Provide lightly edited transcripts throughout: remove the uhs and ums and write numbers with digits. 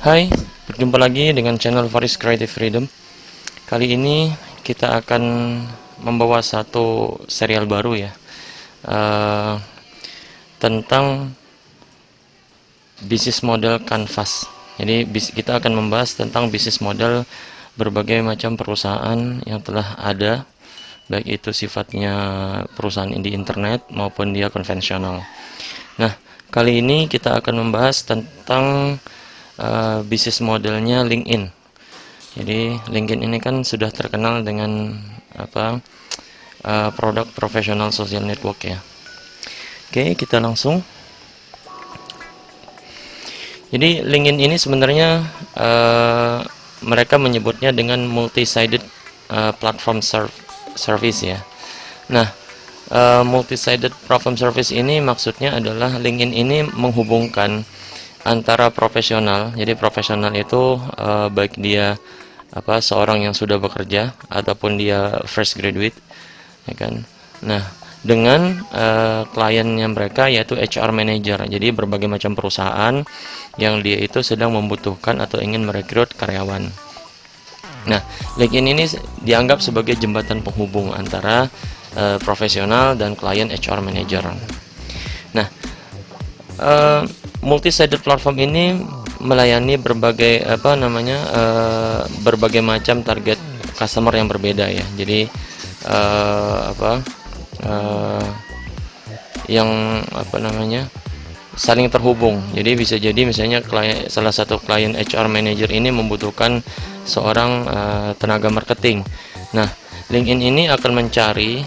Hai, berjumpa lagi dengan channel Faris Creative Freedom. Kali ini kita akan membawa satu serial baru ya, tentang bisnis model Canvas. Jadi kita akan membahas tentang bisnis model berbagai macam perusahaan yang telah ada, baik itu sifatnya perusahaan di internet maupun dia konvensional. Nah, kali ini kita akan membahas tentang bisnis modelnya LinkedIn. Jadi LinkedIn ini kan sudah terkenal dengan produk profesional social network ya. Oke, kita langsung. Jadi LinkedIn ini sebenarnya mereka menyebutnya dengan multi-sided platform service ya. Nah, multi-sided platform service ini maksudnya adalah LinkedIn ini menghubungkan antara profesional. Jadi profesional itu baik dia seorang yang sudah bekerja ataupun dia fresh graduate, ya kan. Nah, dengan kliennya mereka yaitu HR manager. Jadi berbagai macam perusahaan yang dia itu sedang membutuhkan atau ingin merekrut karyawan. Nah, LinkedIn ini dianggap sebagai jembatan penghubung antara profesional dan klien HR manager. Nah, multi-sided platform ini melayani berbagai berbagai macam target customer yang berbeda ya. Jadi saling terhubung. Jadi bisa jadi misalnya salah satu klien HR manager ini membutuhkan seorang tenaga marketing. Nah, LinkedIn ini akan mencari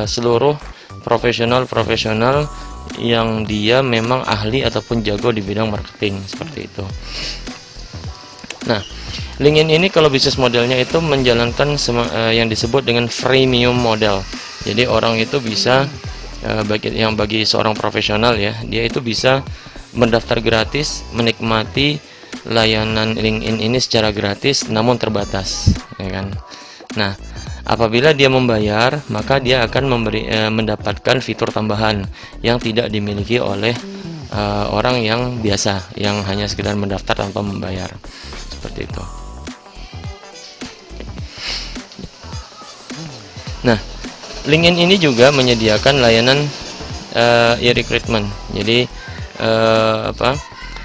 seluruh profesional yang dia memang ahli ataupun jago di bidang marketing, seperti itu. Nah, LinkedIn ini kalau bisnis modelnya itu menjalankan yang disebut dengan freemium model. Jadi orang itu bisa bagi seorang profesional ya, dia itu bisa mendaftar gratis, menikmati layanan LinkedIn ini secara gratis namun terbatas, ya kan. Nah, apabila dia membayar, maka dia akan mendapatkan fitur tambahan yang tidak dimiliki oleh orang yang biasa, yang hanya sekedar mendaftar tanpa membayar, seperti itu. Nah, LinkedIn ini juga menyediakan layanan e-recruitment. Jadi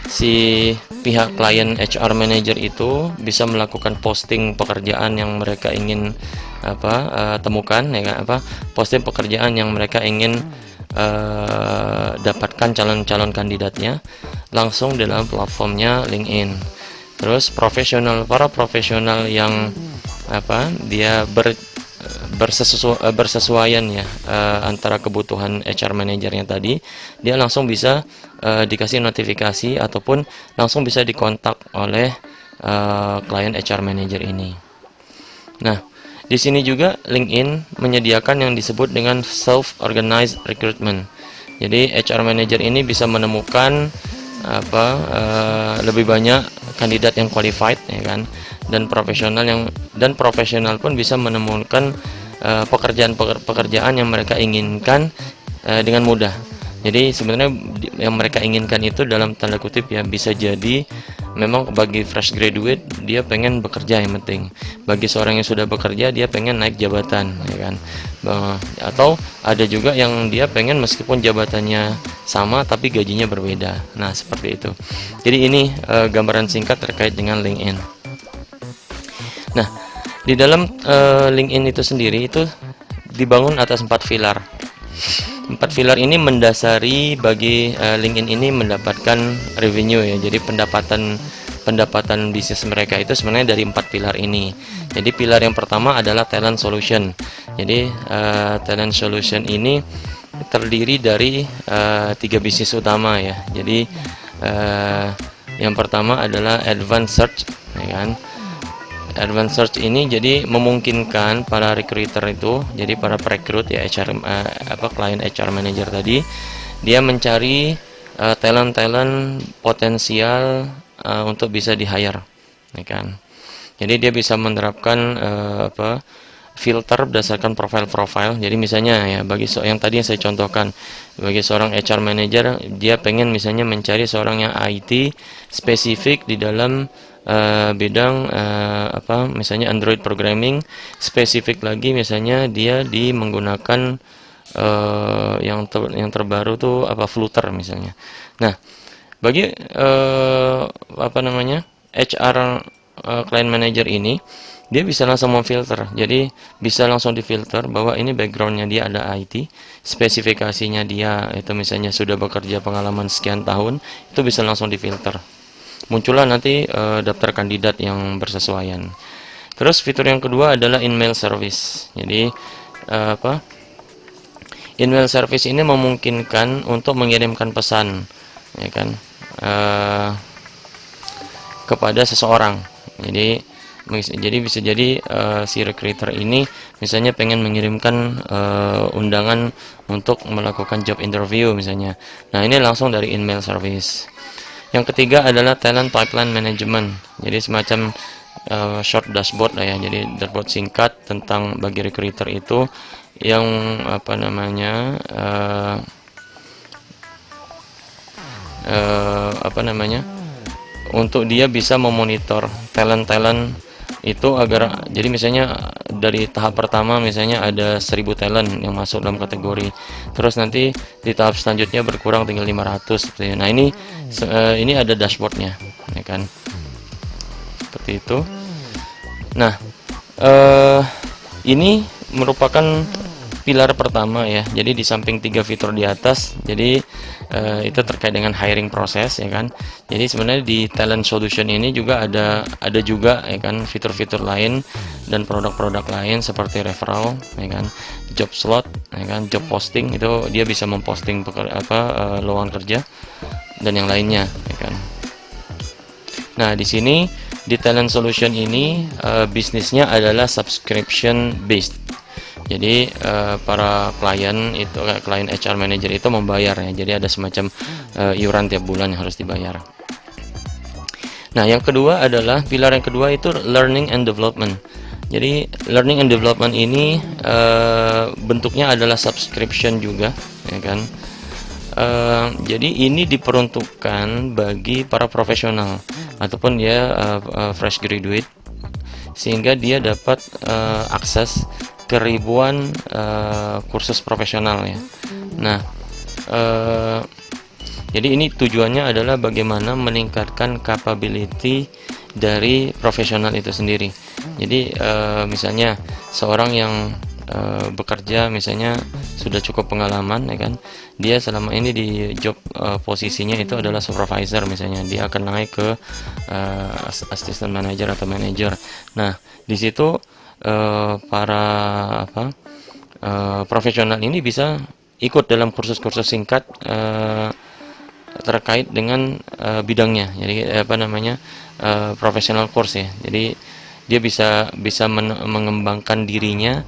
si pihak klien HR manager itu bisa melakukan posting pekerjaan yang mereka ingin temukan, ya kan, posting pekerjaan yang mereka ingin dapatkan calon-calon kandidatnya langsung dalam platformnya LinkedIn. Terus para profesional yang dia bersesuaian ya antara kebutuhan HR manajernya tadi, dia langsung bisa dikasih notifikasi ataupun langsung bisa dikontak oleh klien HR manager ini. Nah, di sini juga LinkedIn menyediakan yang disebut dengan self-organized recruitment. Jadi HR manager ini bisa menemukan lebih banyak kandidat yang qualified, ya kan, dan profesional pun bisa menemukan pekerjaan yang mereka inginkan dengan mudah. Jadi sebenarnya yang mereka inginkan itu dalam tanda kutip ya, bisa jadi memang bagi fresh graduate dia pengen bekerja yang penting. Bagi seorang yang sudah bekerja dia pengen naik jabatan, ya kan. Atau ada juga yang dia pengen meskipun jabatannya sama tapi gajinya berbeda. Nah, seperti itu. Jadi ini gambaran singkat terkait dengan LinkedIn. Nah, di dalam LinkedIn itu sendiri itu dibangun atas 4 pilar. 4 pilar ini mendasari bagi LinkedIn ini mendapatkan revenue ya. Jadi pendapatan bisnis mereka itu sebenarnya dari 4 pilar ini. Jadi pilar yang pertama adalah talent solution. Jadi talent solution ini terdiri dari 3 bisnis utama ya. Jadi yang pertama adalah advanced search, ya kan. Advanced search ini jadi memungkinkan para recruiter itu, jadi para perekrut ya, klien HR manager tadi, dia mencari talent potensial untuk bisa di hire, ya kan. Jadi dia bisa menerapkan filter berdasarkan profil-profil. Jadi misalnya ya yang tadi yang saya contohkan, bagi seorang HR manager, dia pengen misalnya mencari seorang yang IT spesifik di dalam bidang misalnya Android programming, spesifik lagi misalnya dia menggunakan yang terbaru tuh Flutter misalnya. Nah, bagi HR client manager ini, dia bisa langsung memfilter. Jadi bisa langsung difilter bahwa ini backgroundnya dia ada IT, spesifikasinya dia itu misalnya sudah bekerja pengalaman sekian tahun, itu bisa langsung difilter. Muncullah nanti daftar kandidat yang bersesuaian. Terus fitur yang kedua adalah email service. Jadi email service ini memungkinkan untuk mengirimkan pesan, ya kan, kepada seseorang. Jadi bisa jadi si recruiter ini misalnya pengen mengirimkan undangan untuk melakukan job interview misalnya. Nah, ini langsung dari email service. Yang ketiga adalah talent pipeline management. Jadi semacam short dashboard lah ya. Jadi dashboard singkat tentang bagi recruiter itu yang untuk dia bisa memonitor talent itu agar, jadi misalnya dari tahap pertama misalnya ada 1000 talent yang masuk dalam kategori, terus nanti di tahap selanjutnya berkurang tinggal 500 seperti itu. Nah, ini ada dashboardnya, ya kan, seperti itu. Nah, ini merupakan pilar pertama ya. Jadi di samping 3 fitur di atas, jadi itu terkait dengan hiring proses, ya kan. Jadi sebenarnya di talent solution ini juga ada juga, ya kan, fitur-fitur lain dan produk-produk lain seperti referral, ya kan, job slot, ya kan, job posting, itu dia bisa memposting lowongan kerja dan yang lainnya, ya kan. Nah, di sini di talent solution ini bisnisnya adalah subscription based. Jadi para klien HR manager itu membayar ya. Jadi ada semacam iuran tiap bulan yang harus dibayar. Nah, yang kedua adalah pilar yang kedua itu learning and development. Jadi learning and development ini bentuknya adalah subscription juga, ya kan. Jadi ini diperuntukkan bagi para profesional ataupun dia fresh graduate, sehingga dia dapat akses ke ribuan kursus profesional ya. Nah, jadi ini tujuannya adalah bagaimana meningkatkan capability dari profesional itu sendiri. Jadi misalnya seorang yang bekerja misalnya sudah cukup pengalaman, ya kan, dia selama ini di job posisinya itu adalah supervisor misalnya, dia akan naik ke assistant manager atau manager. Nah, di situ para profesional ini bisa ikut dalam kursus-kursus singkat terkait dengan bidangnya. Jadi professional course ya. Jadi dia bisa mengembangkan dirinya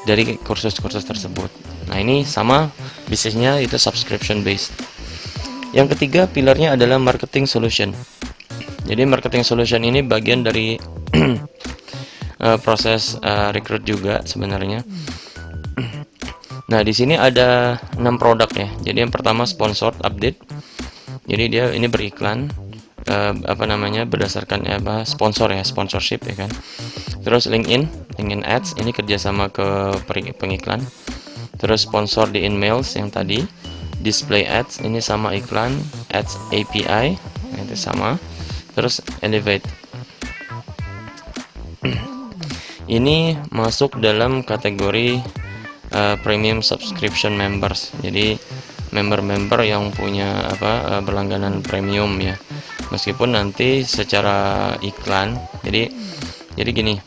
dari kursus-kursus tersebut. Nah, ini sama bisnisnya itu subscription based. Yang ketiga pilarnya adalah marketing solution. Jadi marketing solution ini bagian dari proses rekrut juga sebenarnya. Nah, di sini ada 6 produk ya. Jadi yang pertama sponsored update. Jadi dia ini beriklan berdasarkan sponsor ya, sponsorship, ya kan. Terus LinkedIn Ads, ini kerjasama ke pengiklan. Terus sponsor di emails yang tadi. Display ads, ini sama iklan. Ads API, itu sama. Terus Elevate, ini masuk dalam kategori premium subscription members. Jadi member-member yang punya berlangganan premium ya. Meskipun nanti secara iklan. Jadi gini,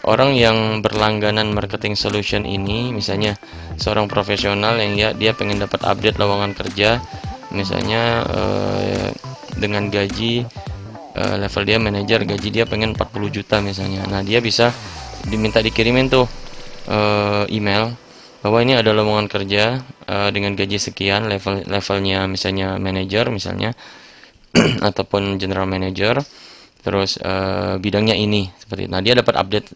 orang yang berlangganan marketing solution ini misalnya seorang profesional yang dia pengen dapat update lowongan kerja, misalnya dengan gaji level dia manajer, gaji dia pengen 40 juta misalnya. Nah, dia bisa diminta dikirimin tuh email bahwa ini ada lowongan kerja dengan gaji sekian, levelnya misalnya manajer misalnya ataupun general manager, terus bidangnya ini seperti itu. Nah, dia dapat update.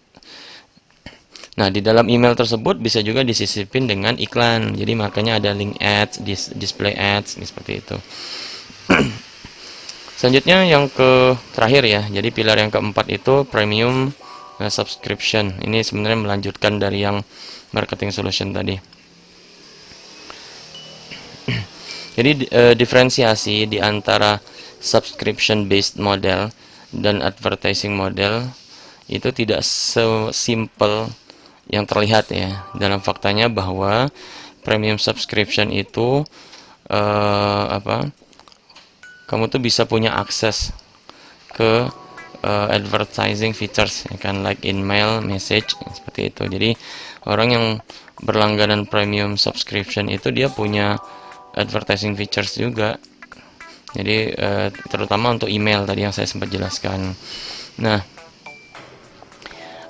Nah, di dalam email tersebut bisa juga disisipin dengan iklan. Jadi makanya ada link ads, display ads, seperti itu. Selanjutnya yang terakhir ya. Jadi pilar yang keempat itu premium subscription. Ini sebenarnya melanjutkan dari yang marketing solution tadi. Jadi diferensiasi di antara subscription based model dan advertising model itu tidak sesimpel yang terlihat ya. Dalam faktanya bahwa premium subscription itu kamu tuh bisa punya akses ke advertising features ya kan, like email, message, seperti itu. Jadi orang yang berlangganan premium subscription itu dia punya advertising features juga. Jadi terutama untuk email tadi yang saya sempat jelaskan. Nah,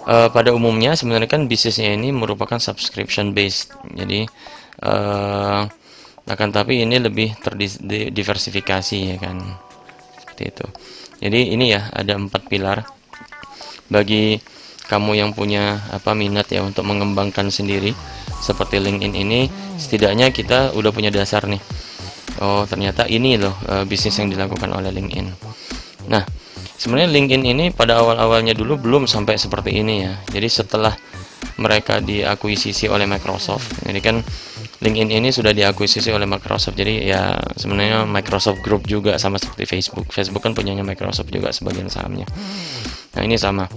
pada umumnya sebenarnya kan bisnisnya ini merupakan subscription based. Jadi akan tapi ini lebih terdiversifikasi ya kan, seperti itu. Jadi ini ya ada 4 pilar bagi kamu yang punya minat ya untuk mengembangkan sendiri seperti LinkedIn ini. Setidaknya kita udah punya dasar nih. Oh ternyata ini loh bisnis yang dilakukan oleh LinkedIn. Nah, sebenarnya LinkedIn ini pada awal-awalnya dulu belum sampai seperti ini ya. Jadi setelah mereka diakuisisi oleh Microsoft, jadi kan LinkedIn ini sudah diakuisisi oleh Microsoft. Jadi ya sebenarnya Microsoft Group juga, sama seperti Facebook. Facebook kan punyanya Microsoft juga sebagian sahamnya. Nah ini sama.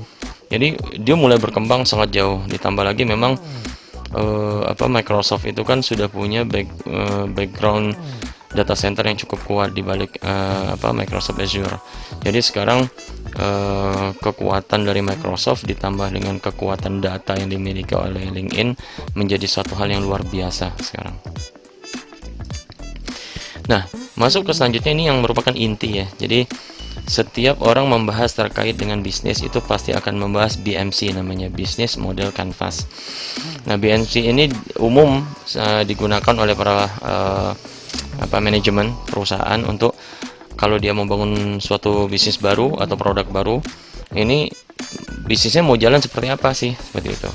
Jadi dia mulai berkembang sangat jauh. Ditambah lagi memang Microsoft itu kan sudah punya background data center yang cukup kuat di balik Microsoft Azure. Jadi sekarang kekuatan dari Microsoft ditambah dengan kekuatan data yang dimiliki oleh LinkedIn menjadi suatu hal yang luar biasa sekarang. Nah, masuk ke selanjutnya ini yang merupakan inti ya. Jadi setiap orang membahas terkait dengan bisnis itu pasti akan membahas BMC, namanya Business Model Canvas. Nah, BMC ini umum digunakan oleh para manajemen perusahaan untuk kalau dia mau bangun suatu bisnis baru atau produk baru, ini bisnisnya mau jalan seperti apa sih, seperti itu.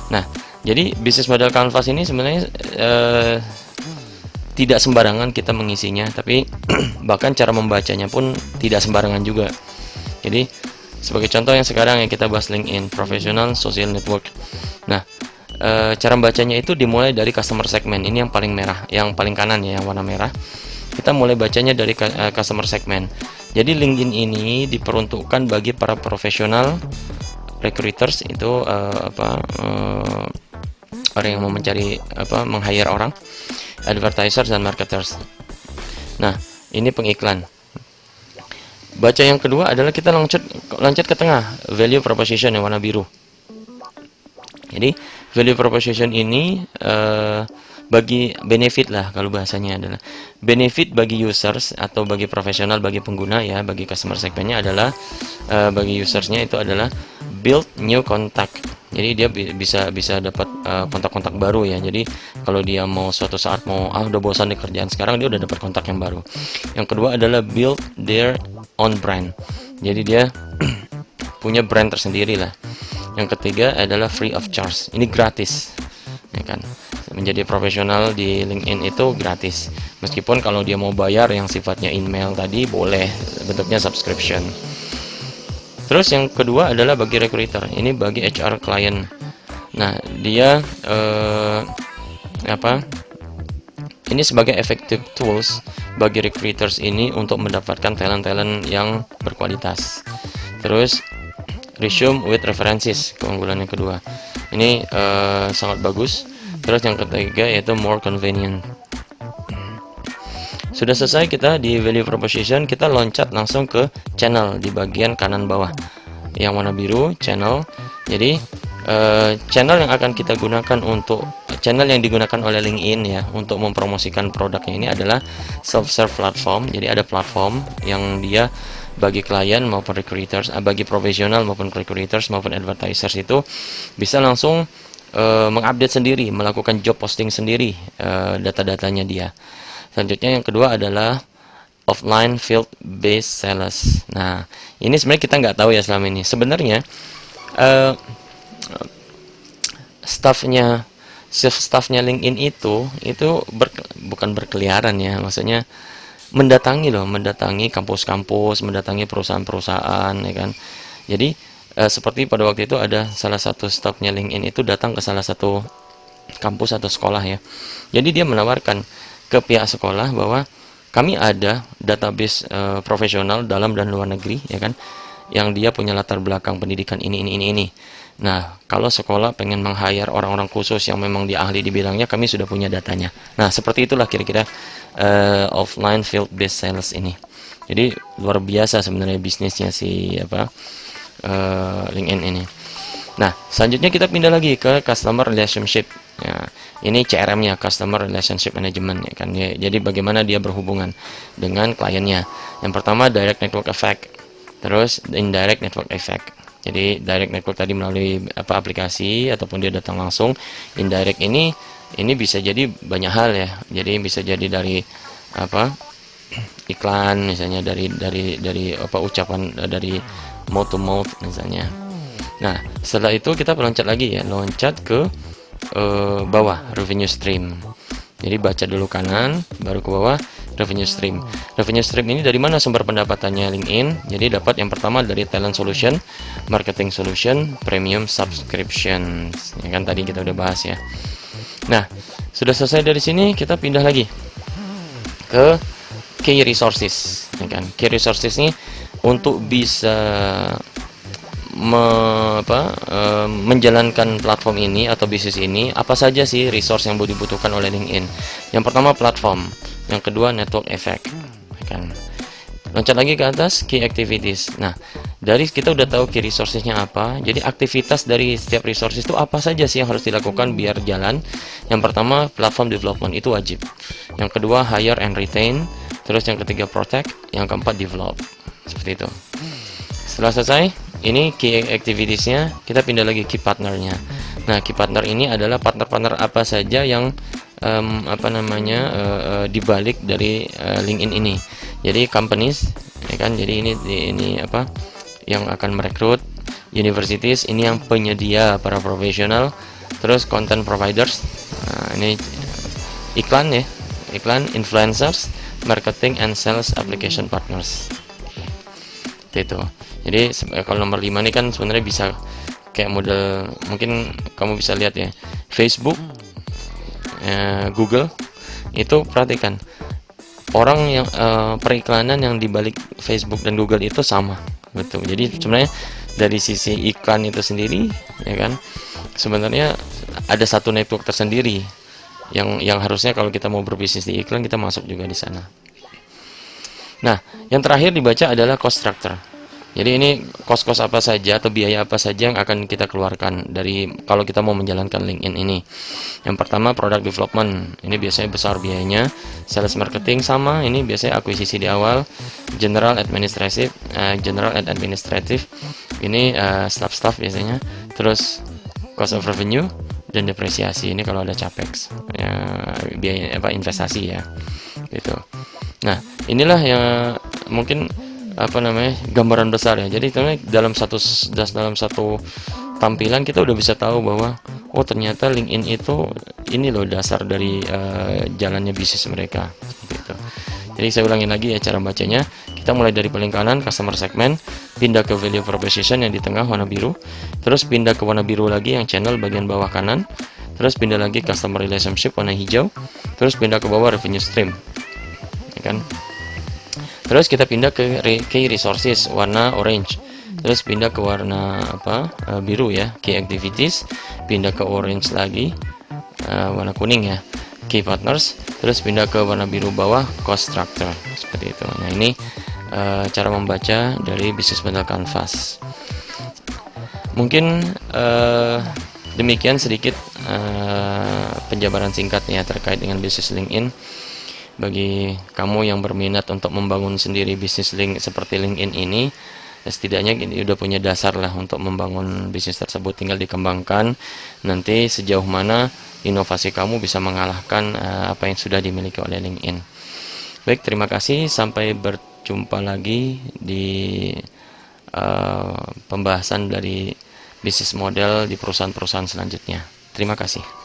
Nah, jadi Business Model Canvas ini sebenarnya tidak sembarangan kita mengisinya, tapi bahkan cara membacanya pun tidak sembarangan juga. Jadi sebagai contoh yang sekarang yang kita bahas, LinkedIn Professional Social Network. Nah, cara membacanya itu dimulai dari customer segment. Ini yang paling merah, yang paling kanan ya, yang warna merah. Kita mulai bacanya dari customer segment. Jadi LinkedIn ini diperuntukkan bagi para profesional recruiters, itu orang yang mau mencari meng-hire orang, advertisers dan marketers. Nah, ini pengiklan. Baca yang kedua adalah kita loncat ke tengah, value proposition yang warna biru. Jadi value proposition ini bagi benefit lah, kalau bahasanya adalah benefit bagi users atau bagi profesional, bagi pengguna ya, bagi customer segmentnya adalah bagi usersnya itu adalah build new contact. Jadi dia bisa dapat kontak-kontak baru ya. Jadi kalau dia mau suatu saat udah bosan di kerjaan sekarang, dia udah dapat kontak yang baru. Yang kedua adalah build their own brand. Jadi dia punya brand tersendiri lah. Yang ketiga adalah free of charge. Ini gratis, ya kan? Menjadi profesional di LinkedIn itu gratis. Meskipun kalau dia mau bayar yang sifatnya email tadi boleh, bentuknya subscription. Terus yang kedua adalah bagi recruiter. Ini bagi HR client. Nah, dia ini sebagai effective tools bagi recruiters ini untuk mendapatkan talent-talent yang berkualitas. Terus resume with references, keunggulan yang kedua. Ini sangat bagus. Terus yang ketiga yaitu more convenient. Sudah selesai kita di value proposition, kita loncat langsung ke channel di bagian kanan bawah. Yang warna biru, channel. Jadi channel yang akan kita gunakan channel yang digunakan oleh LinkedIn ya untuk mempromosikan produknya ini adalah self-serve platform. Jadi ada platform yang dia bagi klien maupun recruiters, bagi profesional maupun recruiters maupun advertisers itu bisa langsung mengupdate sendiri, melakukan job posting sendiri data-datanya dia. Selanjutnya yang kedua adalah offline field based sales. Nah, ini sebenarnya kita nggak tahu ya selama ini. Sebenarnya staffnya LinkedIn itu bukan berkeliaran ya, maksudnya mendatangi kampus-kampus, mendatangi perusahaan-perusahaan, ya kan. Jadi seperti pada waktu itu ada salah satu staffnya LinkedIn itu datang ke salah satu kampus atau sekolah ya. Jadi dia menawarkan ke pihak sekolah bahwa kami ada database profesional dalam dan luar negeri, ya kan, yang dia punya latar belakang pendidikan ini. Nah, kalau sekolah pengen meng-hire orang-orang khusus yang memang dia ahli di bidangnya, kami sudah punya datanya. Nah, seperti itulah kira-kira offline field based sales ini. Jadi luar biasa sebenarnya bisnisnya si LinkedIn ini. Nah, selanjutnya kita pindah lagi ke customer relationship. Ya, ini CRM-nya, customer relationship management, ya kan. Ya, jadi bagaimana dia berhubungan dengan kliennya. Yang pertama direct network effect, terus indirect network effect. Jadi direct network tadi melalui aplikasi ataupun dia datang langsung. Indirect ini bisa jadi banyak hal ya. Jadi bisa jadi dari iklan, misalnya dari ucapan dari mouth to mouth misalnya. Nah, setelah itu kita loncat lagi ya, loncat ke bawah, revenue stream. Jadi baca dulu kanan, baru ke bawah, revenue stream. Revenue stream ini dari mana sumber pendapatannya LinkedIn? Jadi dapat yang pertama dari talent solution, marketing solution, premium subscription. Ya kan tadi kita udah bahas ya. Nah, sudah selesai dari sini, kita pindah lagi ke key resources, ya kan. Key resources ini untuk bisa menjalankan platform ini atau bisnis ini, apa saja sih resource yang dibutuhkan oleh LinkedIn? Yang pertama platform, yang kedua network effect, kan. Loncat lagi ke atas, key activities. Nah, dari kita udah tahu key resourcesnya apa, jadi aktivitas dari setiap resources itu apa saja sih yang harus dilakukan biar jalan. Yang pertama platform development, itu wajib. Yang kedua hire and retain, terus yang ketiga protect, yang keempat develop. Seperti itu. Setelah selesai, ini key activitiesnya, kita pindah lagi key partnernya. Nah, key partner ini adalah partner-partner apa saja yang dibalik dari LinkedIn ini. Jadi companies, ya kan. Jadi ini yang akan merekrut, universities ini yang penyedia para profesional, terus content providers. Nah, ini iklan ya, influencers, marketing and sales application partners. Itu. Jadi kalau nomor 5 ini kan sebenarnya bisa kayak model, mungkin kamu bisa lihat ya, Facebook, Google, itu perhatikan orang yang periklanan yang dibalik Facebook dan Google itu sama, betul. Jadi sebenarnya dari sisi iklan itu sendiri, ya kan, sebenarnya ada satu network tersendiri yang harusnya kalau kita mau berbisnis di iklan kita masuk juga di sana. Nah, yang terakhir dibaca adalah cost structure. Jadi ini cost apa saja atau biaya apa saja yang akan kita keluarkan dari kalau kita mau menjalankan LinkedIn ini. Yang pertama product development, ini biasanya besar biayanya. Sales marketing sama, ini biasanya akuisisi di awal. General and administrative, ini staff biasanya. Terus cost of revenue dan depresiasi, ini kalau ada capex, biaya investasi ya, gitu. Nah, inilah yang mungkin gambaran besar ya. Jadi dalam satu tampilan kita udah bisa tahu bahwa oh ternyata LinkedIn itu ini loh dasar dari jalannya bisnis mereka, gitu. Jadi saya ulangin lagi ya cara bacanya. Kita mulai dari paling kanan customer segment, pindah ke value proposition yang di tengah warna biru, terus pindah ke warna biru lagi yang channel bagian bawah kanan, terus pindah lagi customer relationship warna hijau, terus pindah ke bawah revenue stream, ya kan. Terus kita pindah ke key resources warna orange. Terus pindah ke warna biru ya, key activities. Pindah ke orange lagi, warna kuning ya, key partners. Terus pindah ke warna biru bawah, cost structure. Seperti itu. Nah, ini cara membaca dari business model canvas. Mungkin demikian sedikit penjabaran singkatnya terkait dengan bisnis LinkedIn. Bagi kamu yang berminat untuk membangun sendiri bisnis seperti LinkedIn ini, setidaknya ini udah punya dasar lah untuk membangun bisnis tersebut. Tinggal dikembangkan nanti sejauh mana inovasi kamu bisa mengalahkan apa yang sudah dimiliki oleh LinkedIn. Baik, terima kasih, sampai berjumpa lagi di pembahasan dari bisnis model di perusahaan-perusahaan selanjutnya. Terima kasih.